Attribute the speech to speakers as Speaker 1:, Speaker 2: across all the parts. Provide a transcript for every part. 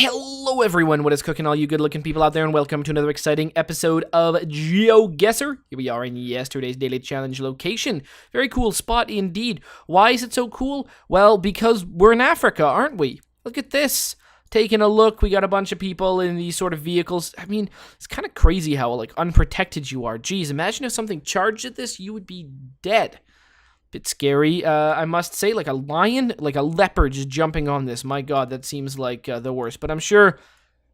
Speaker 1: Hello everyone, what is cooking, all you good looking people out there, and welcome to another exciting episode of GeoGuessr. Here we are in yesterday's daily challenge location. Very cool spot indeed. Why is it so cool? Well, because we're in Africa, aren't we? Look at this. Taking a look, we got a bunch of people in these sort of vehicles. I mean, it's kind of crazy how like unprotected you are. Geez, imagine if something charged at this, you would be dead. Bit scary, I must say, like a lion, like a leopard just jumping on this. My god, that seems like the worst. But I'm sure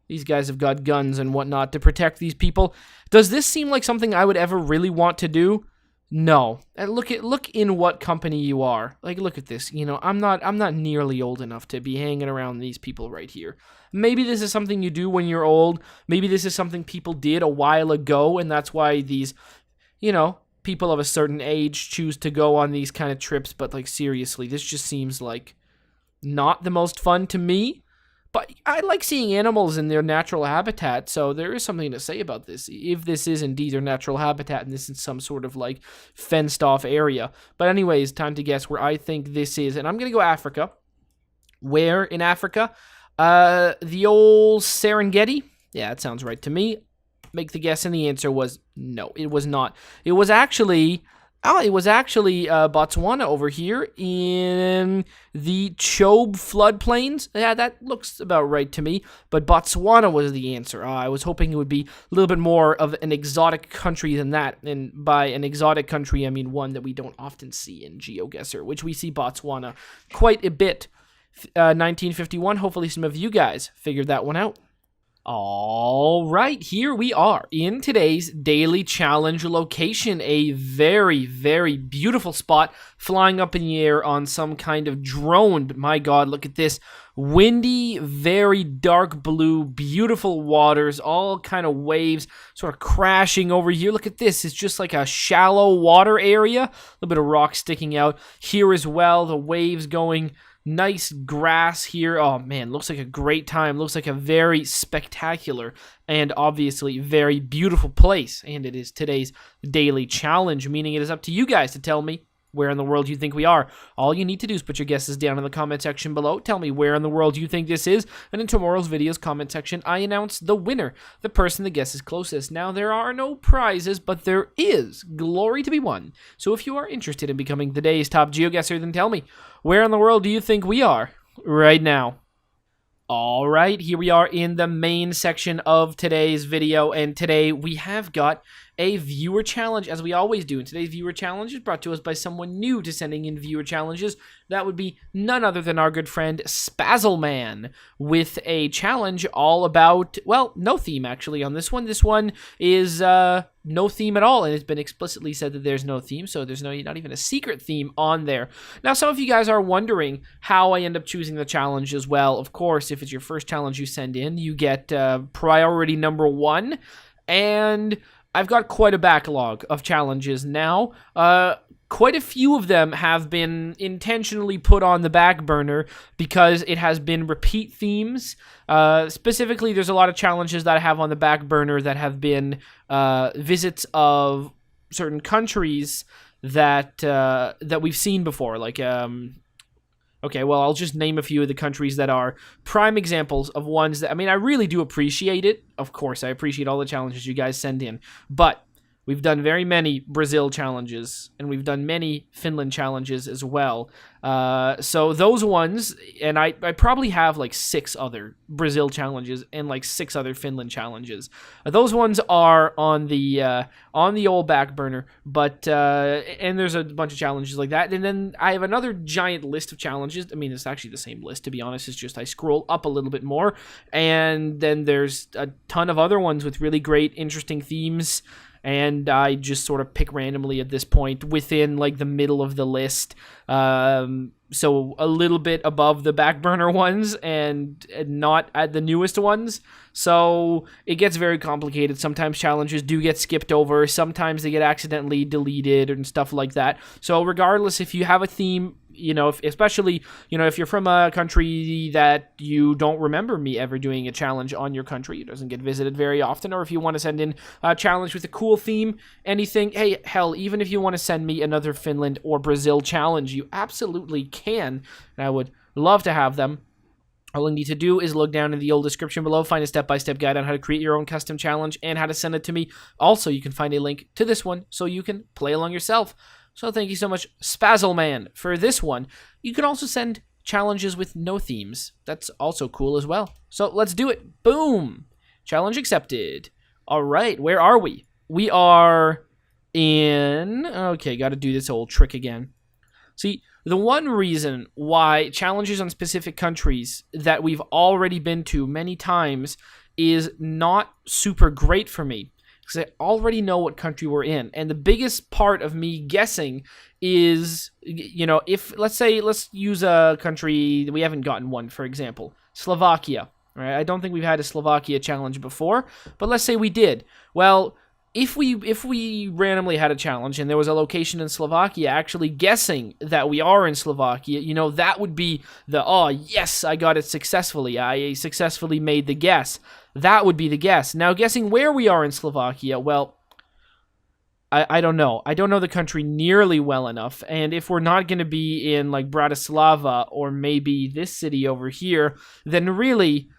Speaker 1: these guys have got guns and whatnot to protect these people. Does this seem like something I would ever really want to do? No. And look in what company you are. Like, look at this. You know, I'm not nearly old enough to be hanging around these people right here. Maybe this is something you do when you're old. Maybe this is something people did a while ago, and that's why these, you know, people of a certain age choose to go on these kind of trips. But like, seriously, this just seems like not the most fun to me. But I like seeing animals in their natural habitat, so there is something to say about this, if this is indeed their natural habitat and this is some sort of like fenced off area. But anyways, time to guess where I think this is, and I'm gonna go Africa. Where in Africa? The old Serengeti? Yeah, that sounds right to me. Make the guess, and the answer was no, it was not. It was actually Botswana over here in the Chobe floodplains. Yeah, that looks about right to me, but Botswana was the answer. I was hoping it would be a little bit more of an exotic country than that, and by an exotic country, I mean one that we don't often see in GeoGuessr, which we see Botswana quite a bit. 1951, hopefully some of you guys figured that one out. All right, here we are in today's daily challenge location. A very, very beautiful spot flying up in the air on some kind of drone. My god, look at this. Windy, very dark blue, beautiful waters, all kind of waves sort of crashing over here. Look at this. It's just like a shallow water area. A little bit of rock sticking out here as well. The waves going. Nice grass here. Oh man, looks like a great time. Looks like a very spectacular and obviously very beautiful place. And it is today's daily challenge, meaning it is up to you guys to tell me where in the world you think we are. All you need to do is put your guesses down in the comment section below. Tell me where in the world you think this is. And in tomorrow's video's comment section, I announce the winner, the person that guesses closest. Now, there are no prizes, but there is glory to be won. So if you are interested in becoming today's top GeoGuessr, then tell me, where in the world do you think we are right now? All right, here we are in the main section of today's video, and today we have got a viewer challenge, as we always do. And today's viewer challenge is brought to us by someone new to sending in viewer challenges. That would be none other than our good friend Spazzleman, with a challenge all about, well, no theme actually on this one. This one is no theme at all, and it's been explicitly said that there's no theme, so there's not even a secret theme on there. Now, some of you guys are wondering how I end up choosing the challenge as well. Of course, if it's your first challenge you send in, you get priority number 1, and I've got quite a backlog of challenges now. Quite a few of them have been intentionally put on the back burner because it has been repeat themes. Specifically, there's a lot of challenges that I have on the back burner that have been visits of certain countries that we've seen before. Like, okay, well, I'll just name a few of the countries that are prime examples of ones that, I mean, I really do appreciate it. Of course, I appreciate all the challenges you guys send in, but we've done very many Brazil challenges, and we've done many Finland challenges as well. So those ones, and I probably have like 6 other Brazil challenges and like 6 other Finland challenges. Those ones are on the old back burner, but and there's a bunch of challenges like that. And then I have another giant list of challenges. I mean, it's actually the same list, to be honest. It's just I scroll up a little bit more, and then there's a ton of other ones with really great, interesting themes. And I just sort of pick randomly at this point within like the middle of the list. So a little bit above the back burner ones and not at the newest ones. So it gets very complicated. Sometimes challenges do get skipped over. Sometimes they get accidentally deleted and stuff like that. So regardless, if you have a theme, you know, especially, you know, if you're from a country that you don't remember me ever doing a challenge on your country, it doesn't get visited very often, or if you want to send in a challenge with a cool theme, anything, hey, hell, even if you want to send me another Finland or Brazil challenge, you absolutely can, and I would love to have them. All you need to do is look down in the old description below, find a step-by-step guide on how to create your own custom challenge and how to send it to me. Also, you can find a link to this one so you can play along yourself. So thank you so much, Spazzleman, for this one. You can also send challenges with no themes. That's also cool as well. So let's do it. Boom. Challenge accepted. All right, where are we? We are in... Okay, got to do this old trick again. See, the one reason why challenges on specific countries that we've already been to many times is not super great for me, because I already know what country we're in. And the biggest part of me guessing is, if, let's use a country, we haven't gotten one, for example, Slovakia. Right? I don't think we've had a Slovakia challenge before, but let's say we did. Well, if we randomly had a challenge and there was a location in Slovakia, actually guessing that we are in Slovakia, that would be the, oh, yes, I got it successfully. I successfully made the guess. That would be the guess. Now, guessing where we are in Slovakia, well, I don't know. I don't know the country nearly well enough. And if we're not going to be in, like, Bratislava or maybe this city over here, then really...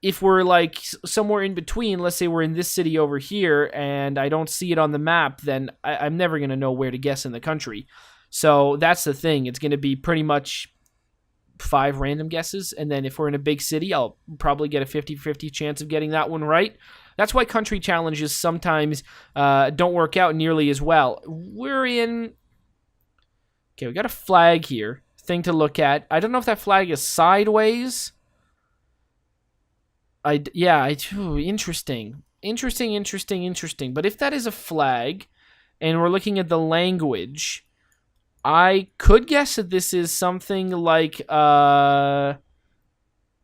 Speaker 1: If we're like somewhere in between, let's say we're in this city over here and I don't see it on the map, then I'm never going to know where to guess in the country. So that's the thing. It's going to be pretty much 5 random guesses. And then if we're in a big city, I'll probably get a 50-50 chance of getting that one right. That's why country challenges sometimes don't work out nearly as well. We're in... Okay, we got a flag here. Thing to look at. I don't know if that flag is sideways... Interesting. But if that is a flag, and we're looking at the language, I could guess that this is something like a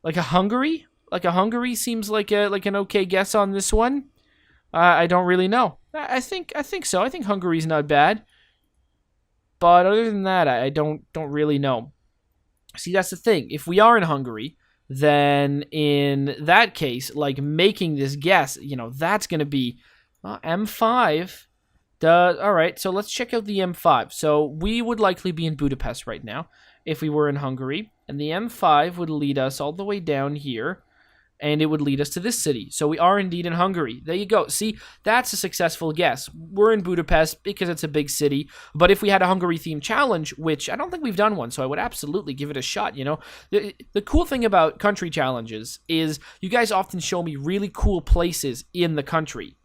Speaker 1: Hungary. Like a Hungary seems like an okay guess on this one. I don't really know. I think so. I think Hungary's not bad. But other than that, I don't really know. See, that's the thing. If we are in Hungary, then in that case, like making this guess, that's going to be M5. All right, so let's check out the M5. So we would likely be in Budapest right now if we were in Hungary. And the M5 would lead us all the way down here. And it would lead us to this city. So we are indeed in Hungary. There you go. See, that's a successful guess. We're in Budapest because it's a big city. But if we had a Hungary-themed challenge, which I don't think we've done one, so I would absolutely give it a shot, The cool thing about country challenges is you guys often show me really cool places in the country.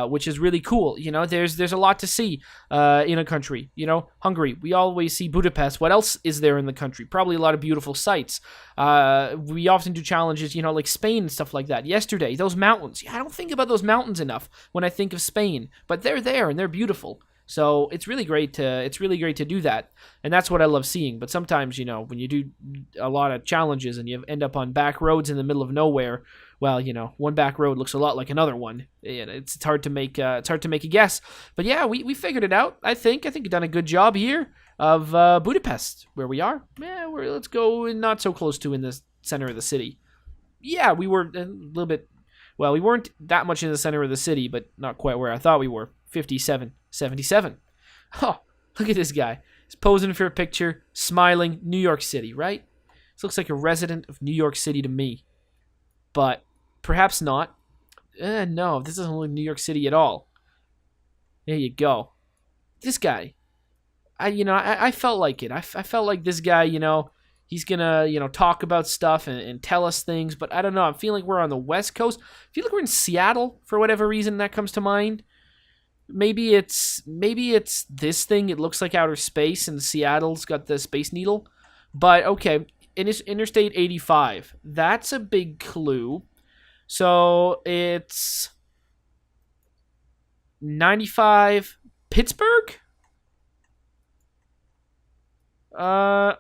Speaker 1: Which is really cool. There's a lot to see in a country. Hungary, we always see Budapest. What else is there in the country? Probably a lot of beautiful sights. We often do challenges, like Spain and stuff like that. Yesterday, those mountains. I don't think about those mountains enough when I think of Spain, but they're there and they're beautiful. So it's really great to do that, and that's what I love seeing. But sometimes, when you do a lot of challenges and you end up on back roads in the middle of nowhere, well, one back road looks a lot like another one. It's hard to make a guess. But yeah, we figured it out. I think we've done a good job here of Budapest, where we are. Yeah, let's go not so close to in the center of the city. Yeah, we were a little bit. Well, we weren't that much in the center of the city, but not quite where I thought we were. 57. Oh, look at this guy. He's posing for a picture, smiling. New York City, right? This looks like a resident of New York City to me. But perhaps not. No, this doesn't look like New York City at all. There you go. This guy. I felt like it. I felt like this guy, he's gonna, talk about stuff and tell us things. But I don't know. I'm feeling like we're on the West Coast. I feel like we're in Seattle for whatever reason that comes to mind. Maybe it's this thing. It looks like outer space, and Seattle's got the Space Needle. But okay, it's Interstate 85. That's a big clue. So it's 95 Pittsburgh? No,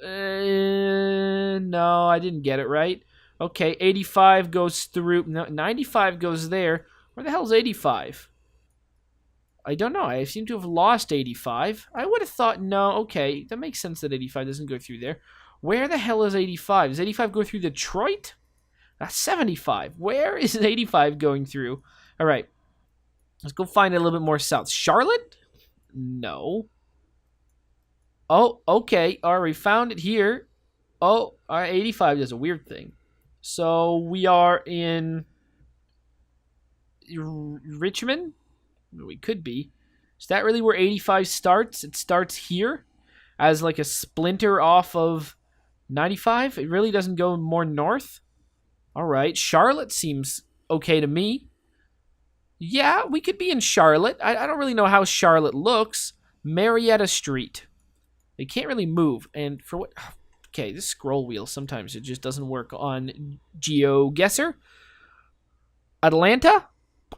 Speaker 1: I didn't get it right. Okay, 85 goes through. No, 95 goes there. Where the hell's 85? I don't know. I seem to have lost 85. I would have thought, no, okay, that makes sense that 85 doesn't go through there. Where the hell is 85? Does 85 go through Detroit? That's 75. Where is 85 going through? All right. Let's go find it a little bit more south. Charlotte? No. Oh, okay. All right, found it here. Oh, 85 is a weird thing. So we are in Richmond? We could be. Is that really where 85 starts? It starts here as like a splinter off of 95? It really doesn't go more north? All right. Charlotte seems okay to me. Yeah, we could be in Charlotte. I don't really know how Charlotte looks. Marietta Street. They can't really move. And for what? Okay, this scroll wheel, sometimes it just doesn't work on GeoGuessr. Atlanta?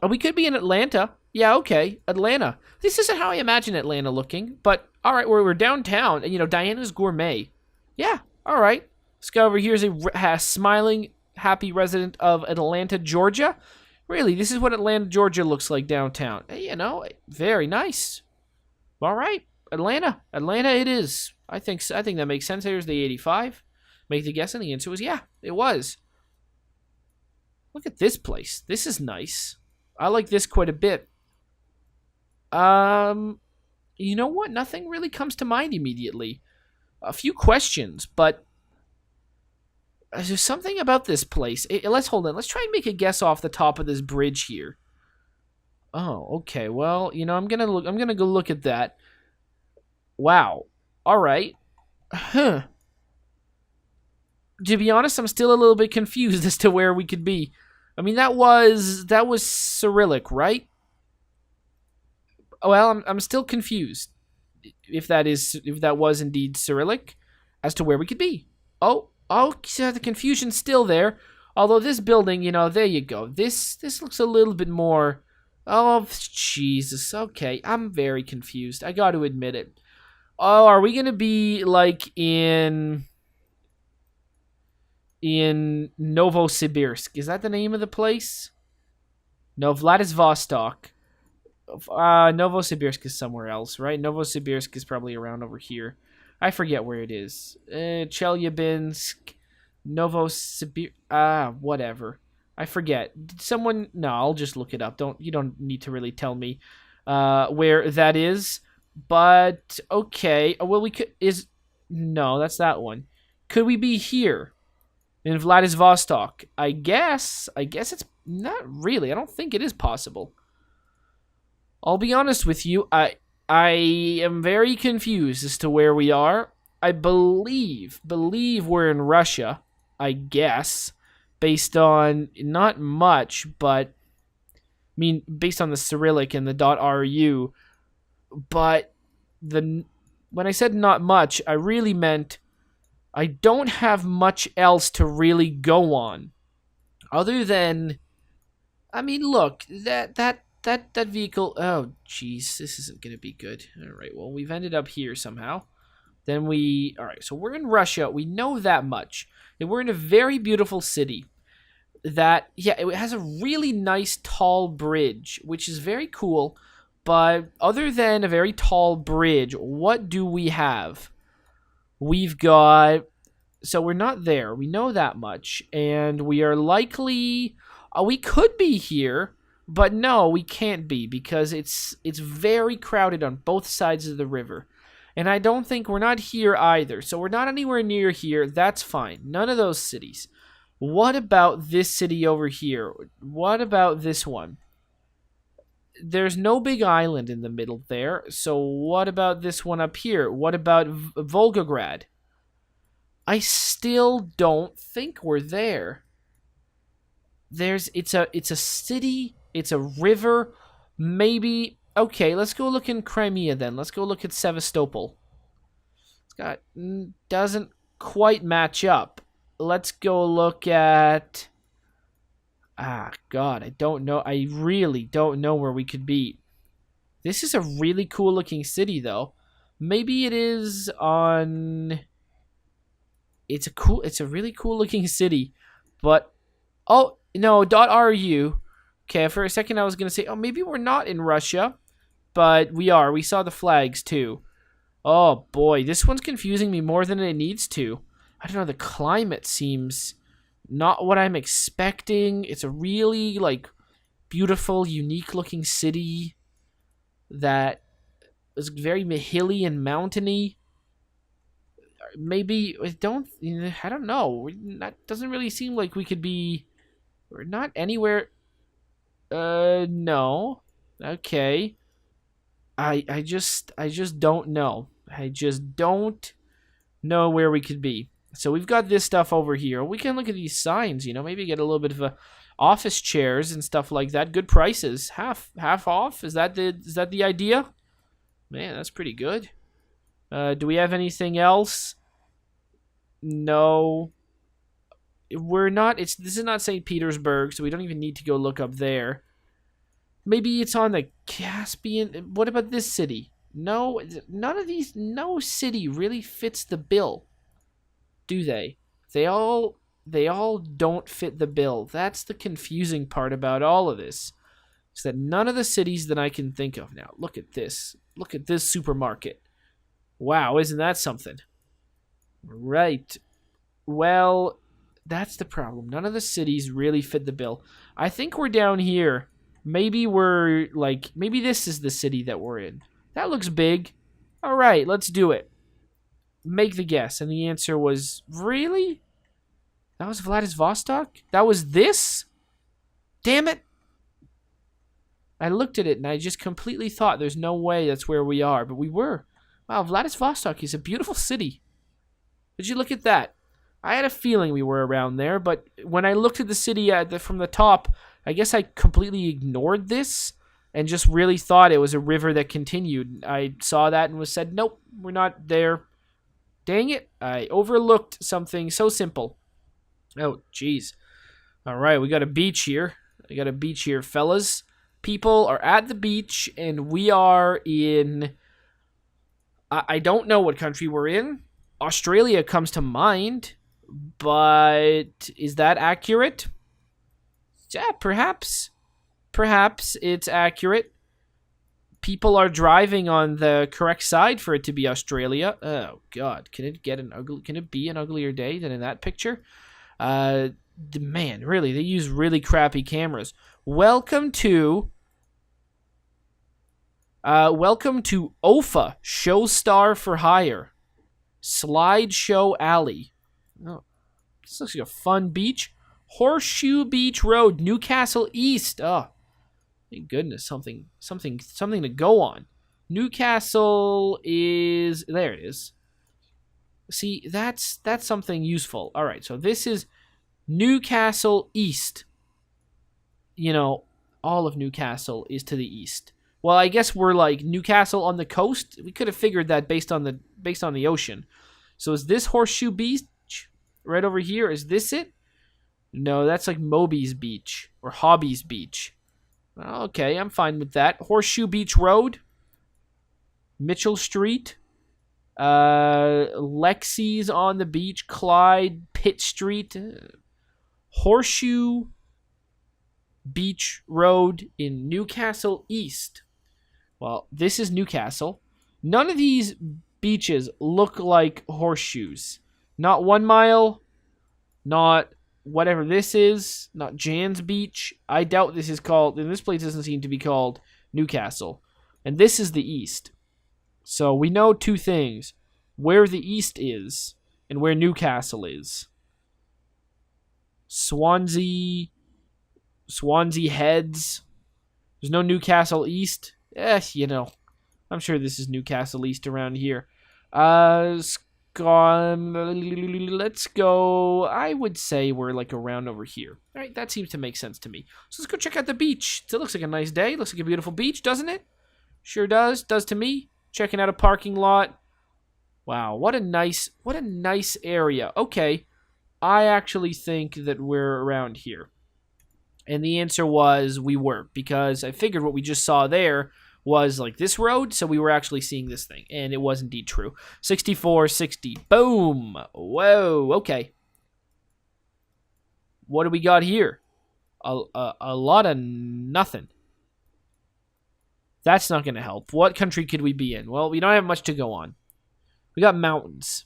Speaker 1: Oh, we could be in Atlanta. Yeah, okay. Atlanta. This isn't how I imagine Atlanta looking, but all right, we're downtown, and Diana's Gourmet. Yeah, all right. This guy over here is a smiling, happy resident of Atlanta, Georgia. Really, this is what Atlanta, Georgia looks like downtown. Very nice. All right, Atlanta it is. I think that makes sense. Here's the 85. Make the guess, and the answer was yeah, it was. Look at this place. This is nice. I like this quite a bit. You know what? Nothing really comes to mind immediately. A few questions, but there's something about this place. Let's hold on. Let's try and make a guess off the top of this bridge here. Oh, okay. Well, I'm gonna go look at that. Wow. All right. Huh. To be honest, I'm still a little bit confused as to where we could be. I mean, that was Cyrillic, right? Well, I'm still confused if that was indeed Cyrillic as to where we could be. Oh, so the confusion's still there. Although this building, there you go. This looks a little bit more. Oh, Jesus. Okay, I'm very confused. I got to admit it. Oh, are we gonna be like in Novosibirsk? Is that the name of the place? No, Vladivostok. Novosibirsk is somewhere else, right? Novosibirsk is probably around over here. I forget where it is. Chelyabinsk, Novosibirsk. Whatever. I forget. No, I'll just look it up. You don't need to really tell me where that is. But okay. Well, no, that's that one. Could we be here in Vladivostok? I guess it's not really. I don't think it is possible. I'll be honest with you. I am very confused as to where we are. I believe we're in Russia. I guess, based on not much, but based on the Cyrillic and the .ru. But when I said not much, I really meant I don't have much else to really go on, other than, look, that vehicle. Oh, jeez, this isn't gonna be good. All right, well, we've ended up here somehow. All right, so we're in Russia. We know that much, and we're in a very beautiful city. It has a really nice tall bridge, which is very cool. But other than a very tall bridge, what do we have? We've got... So we're not there. We know that much. And we are likely... we could be here, but no, we can't be because it's very crowded on both sides of the river. And I don't think we're not here either. So we're not anywhere near here. That's fine. None of those cities. What about this city over here? What about this one? There's no big island in the middle there. So what about this one up here? What about Volgograd? I still don't think we're there. It's a city, it's a river, maybe. Okay, let's go look in Crimea then. Let's go look at Sevastopol. Doesn't quite match up. Let's go look at... God, I don't know. I really don't know where we could be. This is a really cool looking city, though. Maybe it is on... It's a really cool looking city. But, oh, no, .ru. Okay, for a second I was going to say, oh, maybe we're not in Russia. But we are. We saw the flags, too. Oh, boy, this one's confusing me more than it needs to. I don't know, the climate seems... not what I'm expecting. It's a really, beautiful, unique-looking city that is very hilly and mountainy. maybe I don't know. That doesn't really seem like we could be. We're not anywhere. No. Okay. I just don't know. I just don't know where we could be. So we've got this stuff over here. We can look at these signs, maybe get a little bit of a office chairs and stuff like that. Good prices. Half off. Is that the idea? Man, that's pretty good. Do we have anything else? No. We're not this is not St. Petersburg, so we don't even need to go look up there. Maybe it's on the Caspian. What about this city? No, none of these. No city really fits the bill, do they? They all don't fit the bill. That's the confusing part about all of this. Is that none of the cities that I can think of now. Look at this. Look at this supermarket. Wow, isn't that something? Right. Well, that's the problem. None of the cities really fit the bill. I think we're down here. Maybe maybe this is the city that we're in. That looks big. All right, let's do it. Make the guess. And the answer was, really? That was Vladivostok? That was this? Damn it. I looked at it and I just completely thought there's no way that's where we are, but we were. Wow, Vladivostok is a beautiful city. Did you look at that? I had a feeling we were around there, but when I looked at the city from the top, I guess I completely ignored this and just really thought it was a river that continued. I saw that and said, nope, we're not there. Dang it, I overlooked something so simple. Oh, jeez. All right, we got a beach here. Fellas. People are at the beach, and we are in... I don't know what country we're in. Australia comes to mind, but is that accurate? Yeah, perhaps. Perhaps it's accurate. People are driving on the correct side for it to be Australia. Oh God, can it be an uglier day than in that picture? Man, really, they use really crappy cameras. Welcome to OFA, Show Star for Hire. Slideshow Alley. Oh, this looks like a fun beach. Horseshoe Beach Road, Newcastle East. Oh, thank goodness, something to go on. Newcastle is there. It is. See, that's something useful. All right, so this is Newcastle East. All of Newcastle is to the east. Well, I guess we're like Newcastle on the coast. We could have figured that based on the ocean. So is this Horseshoe Beach right over here? Is this it? No, that's like Moby's Beach or Hobby's Beach. Okay, I'm fine with that. Horseshoe Beach Road, Mitchell Street, Lexi's on the beach, Clyde, Pitt Street, Horseshoe Beach Road in Newcastle East. Well, this is Newcastle. None of these beaches look like horseshoes. Not 1 Mile, not whatever this is, not Jan's Beach. I doubt this is called, and this place doesn't seem to be called Newcastle. And this is the east. So we know two things. Where the east is and where Newcastle is. Swansea Heads. There's no Newcastle East. I'm sure this is Newcastle East around here. Let's go. I would say we're like around over here. All right, that seems to make sense to me. So let's go check out the beach. It looks like a nice day. Looks like a beautiful beach, doesn't it? Sure does. Does to me. Checking out a parking lot. Wow, what a nice area. Okay, I actually think that we're around here. And the answer was we were, because I figured what we just saw there was like this road, so we were actually seeing this thing, and it was indeed true. 6460. Boom. Whoa, okay. What do we got here? A lot of nothing. That's not going to help. What country could we be in? Well, we don't have much to go on. We got mountains.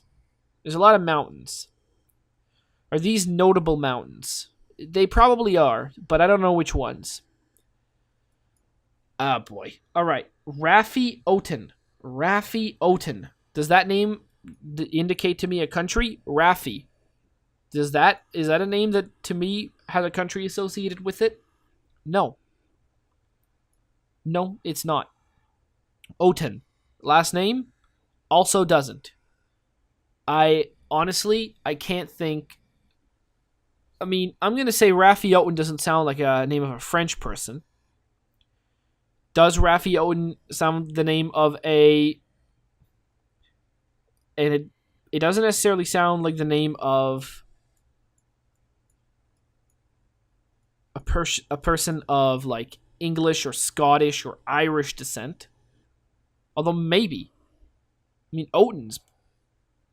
Speaker 1: There's a lot of mountains. Are these notable mountains? They probably are, but I don't know which ones. Oh, boy. All right. Raffi Oten. Does that name indicate to me a country? Raffi. Is that a name that to me has a country associated with it? No. No, it's not. Oten. Last name? Also doesn't. I can't think. I mean, I'm going to say Raffi Oten doesn't sound like a name of a French person. Does Raffi Oten sound the name of a... And it doesn't necessarily sound like the name of a person of like English or Scottish or Irish descent. Although maybe. I mean, Oten's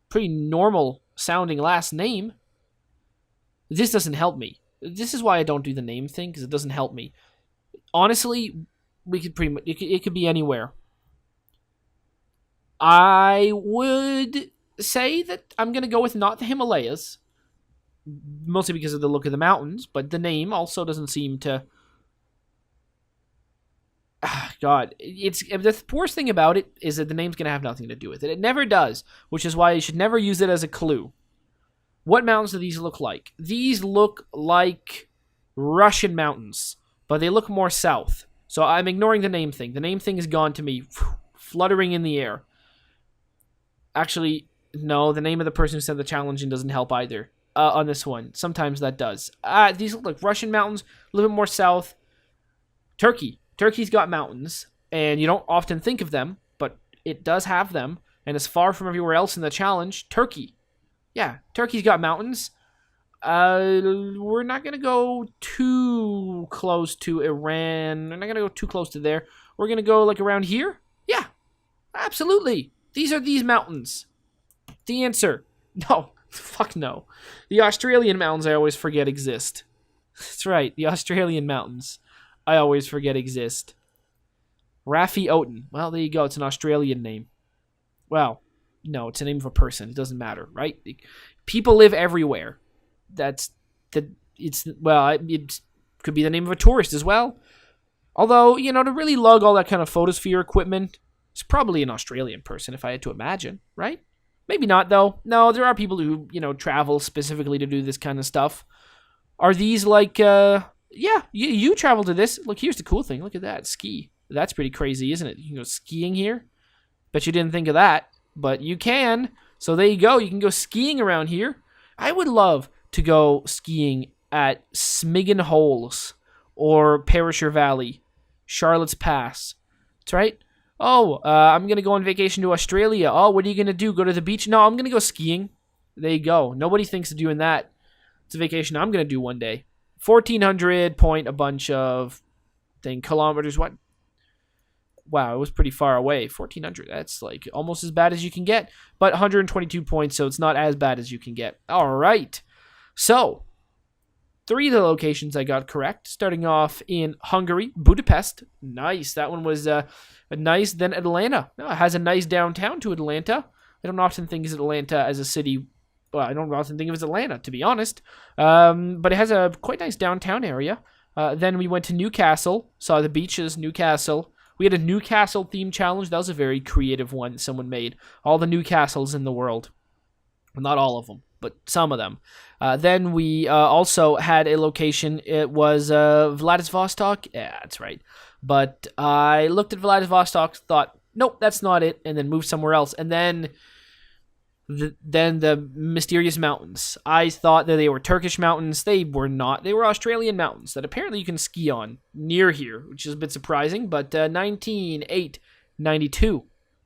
Speaker 1: pretty normal sounding last name. This doesn't help me. This is why I don't do the name thing, because it doesn't help me. Honestly, we could pretty much, it could be anywhere. I would say that I'm going to go with not the Himalayas, mostly because of the look of the mountains, but the name also doesn't seem to... God, it's the worst thing about it is that the name's going to have nothing to do with it. It never does, which is why you should never use it as a clue. What mountains do these look like? These look like Russian mountains, but they look more south. So I'm ignoring the name thing. The name thing is gone to me, fluttering in the air. Actually, no, the name of the person who sent the challenge in doesn't help either on this one. Sometimes that does. These look like Russian mountains, a little bit more south. Turkey. Turkey's got mountains, and you don't often think of them, but it does have them, and it's far from everywhere else in the challenge. Turkey. Yeah, Turkey's got mountains. We're not going to go too close to Iran. We're not going to go too close to there. We're going to go like around here? Yeah, absolutely. These are these mountains. The answer. No, fuck no. The Australian mountains I always forget exist. That's right, the Australian mountains I always forget exist. Raffi Oten. Well, there you go. It's an Australian name. Well, no, it's the name of a person. It doesn't matter, right? People live everywhere. It could be the name of a tourist as well. Although, to really lug all that kind of photosphere equipment, it's probably an Australian person, if I had to imagine, right? Maybe not, though. No, there are people who, travel specifically to do this kind of stuff. Are these like, yeah, you travel to this. Look, here's the cool thing. Look at that. Ski. That's pretty crazy, isn't it? You can go skiing here. Bet you didn't think of that. But you can. So there you go. You can go skiing around here. I would love to go skiing at Smigan Holes or Perisher Valley, Charlotte's Pass. That's right. Oh, I'm going to go on vacation to Australia. Oh, what are you going to do? Go to the beach? No, I'm going to go skiing. There you go. Nobody thinks of doing that. It's a vacation I'm going to do one day. 1,400 point a bunch of kilometers. What? Wow, it was pretty far away. 1,400. That's like almost as bad as you can get. But 122 points, so it's not as bad as you can get. All right. So, 3 of the locations I got correct. Starting off in Hungary, Budapest. Nice. That one was nice. Then Atlanta. It has a nice downtown to Atlanta. I don't often think of Atlanta as a city. Well, I don't often think of it as Atlanta, to be honest. But it has a quite nice downtown area. Then we went to Newcastle, saw the beaches, Newcastle. We had a Newcastle theme challenge. That was a very creative one someone made. All the Newcastles in the world. Well, not all of them, but some of them. Then we also had a location. It was Vladivostok. Yeah, that's right. But I looked at Vladivostok, thought, nope, that's not it, and then moved somewhere else. And then the mysterious mountains. I thought that they were Turkish mountains. They were not. They were Australian mountains that apparently you can ski on near here, which is a bit surprising. But 1992.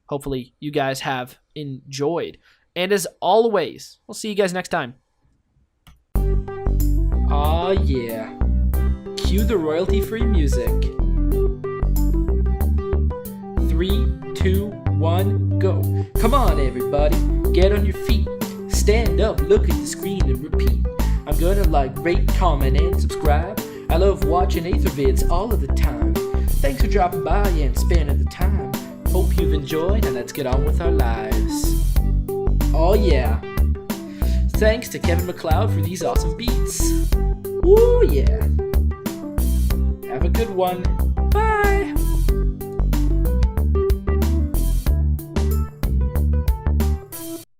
Speaker 1: Hopefully you guys have enjoyed. And as always, we'll see you guys next time. Aw, yeah. Cue the royalty-free music. 3, 2, 1, go. Come on, everybody. Get on your feet. Stand up, look at the screen, and repeat. I'm gonna rate, comment, and subscribe. I love watching Ather vids all of the time. Thanks for dropping by and spending the time. Hope you've enjoyed, and let's get on with our lives. Oh yeah. Thanks to Kevin MacLeod for these awesome beats. Woo yeah. Have a good one. Bye.